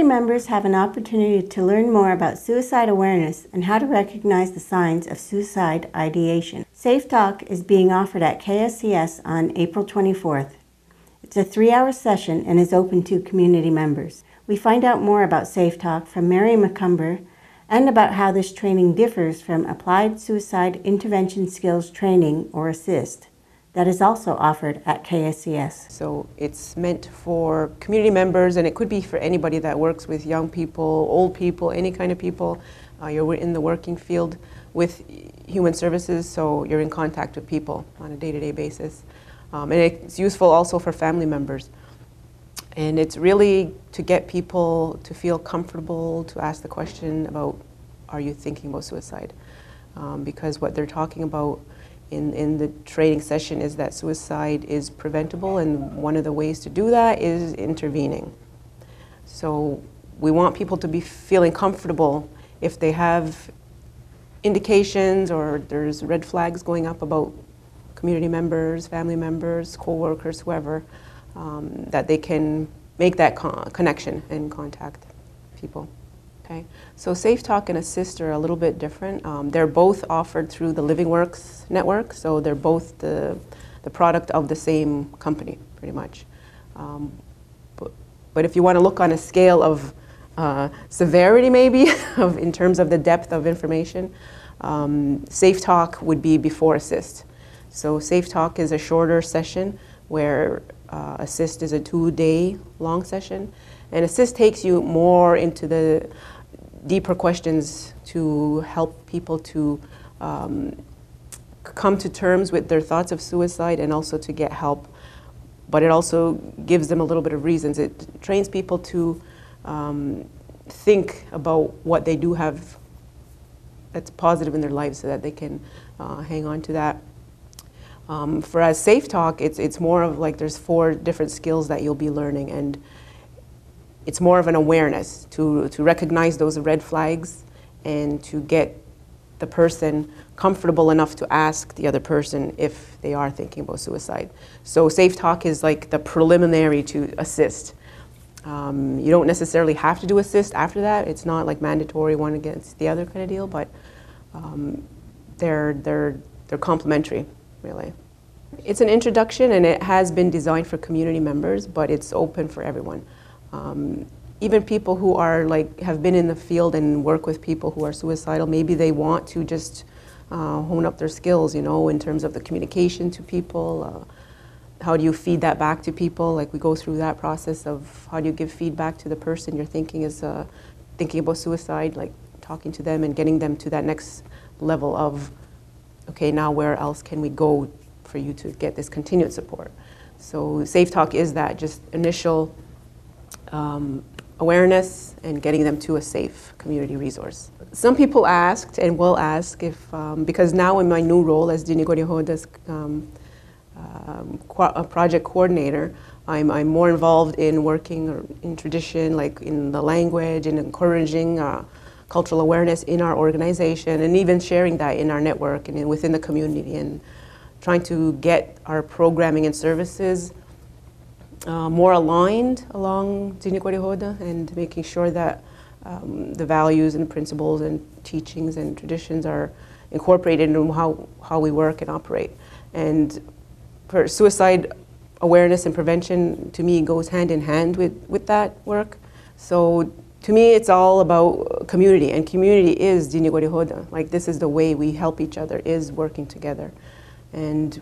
members have an opportunity to learn more about suicide awareness and how to recognize the signs of suicide ideation. Safe Talk is being offered at KSCS on April 24th. It's a 3-hour session and is open to community members. We find out more about Safe Talk from Mary McCumber and about how this training differs from Applied Suicide Intervention Skills Training, or ASSIST, that is also offered at KSCS. So it's meant for community members, and it could be for anybody that works with young people, old people, any kind of people. You're in the working field with human services, so you're in contact with people on a day-to-day basis. And it's useful also for family members. And it's really to get people to feel comfortable to ask the question about, are you thinking about suicide? Because what they're talking about in the training session is that suicide is preventable, and one of the ways to do that is intervening. So we want people to be feeling comfortable if they have indications or there's red flags going up about community members, family members, co-workers, whoever, that they can make that connection and contact people. Okay. So Safe Talk and ASSIST are a little bit different. They're both offered through the LivingWorks network, so they're both the product of the same company, pretty much. But if you want to look on a scale of severity, maybe, in terms of the depth of information, Safe Talk would be before ASSIST. So Safe Talk is a shorter session, where ASSIST is a 2-day long session. And ASSIST takes you more into the deeper questions to help people to come to terms with their thoughts of suicide and also to get help. But it also gives them a little bit of reasons. It trains people to think about what they do have that's positive in their lives so that they can hang on to that. For Safe Talk, it's more of like there's 4 different skills that you'll be learning, and it's more of an awareness to recognize those red flags and to get the person comfortable enough to ask the other person if they are thinking about suicide. So Safe Talk is like the preliminary to ASSIST. You don't necessarily have to do ASSIST after that. It's not like mandatory one against the other kind of deal, but they're complementary, really. It's an introduction, and it has been designed for community members, but it's open for everyone. Even people who are have been in the field and work with people who are suicidal, maybe they want to just hone up their skills, you know, in terms of the communication to people. How do you feed that back to people? Like, we go through that process of how do you give feedback to the person you're thinking is thinking about suicide, like talking to them and getting them to that next level of, okay, now where else can we go for you to get this continued support? So Safe Talk is that, just initial awareness and getting them to a safe community resource. Some people asked and will ask if, because now in my new role as Dinigori Hoda's project coordinator, I'm more involved in working in tradition, like in the language, and encouraging cultural awareness in our organization, and even sharing that in our network and within the community, and trying to get our programming and services more aligned along Dinigori Hoda, and making sure that the values and principles and teachings and traditions are incorporated in how we work and operate. And for suicide awareness and prevention, to me, goes hand in hand with that work. So to me, it's all about community, and community is Dinigori Hoda. Like, this is the way we help each other, is working together. And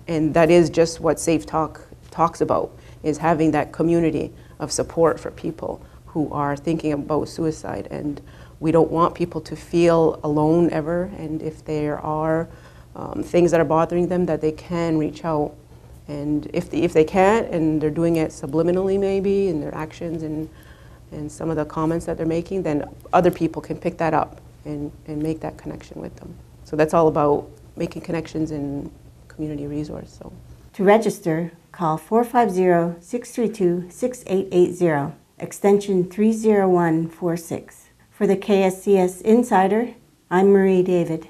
that is just what Safe Talk talks about, is having that community of support for people who are thinking about suicide. And we don't want people to feel alone ever, and if there are things that are bothering them, that they can reach out. And if they can't, and they're doing it subliminally maybe in their actions and some of the comments that they're making, then other people can pick that up and make that connection with them. So that's all about making connections in community resource. So to register, call 450-632-6880, extension 30146. For the KSCS Insider, I'm Marie David.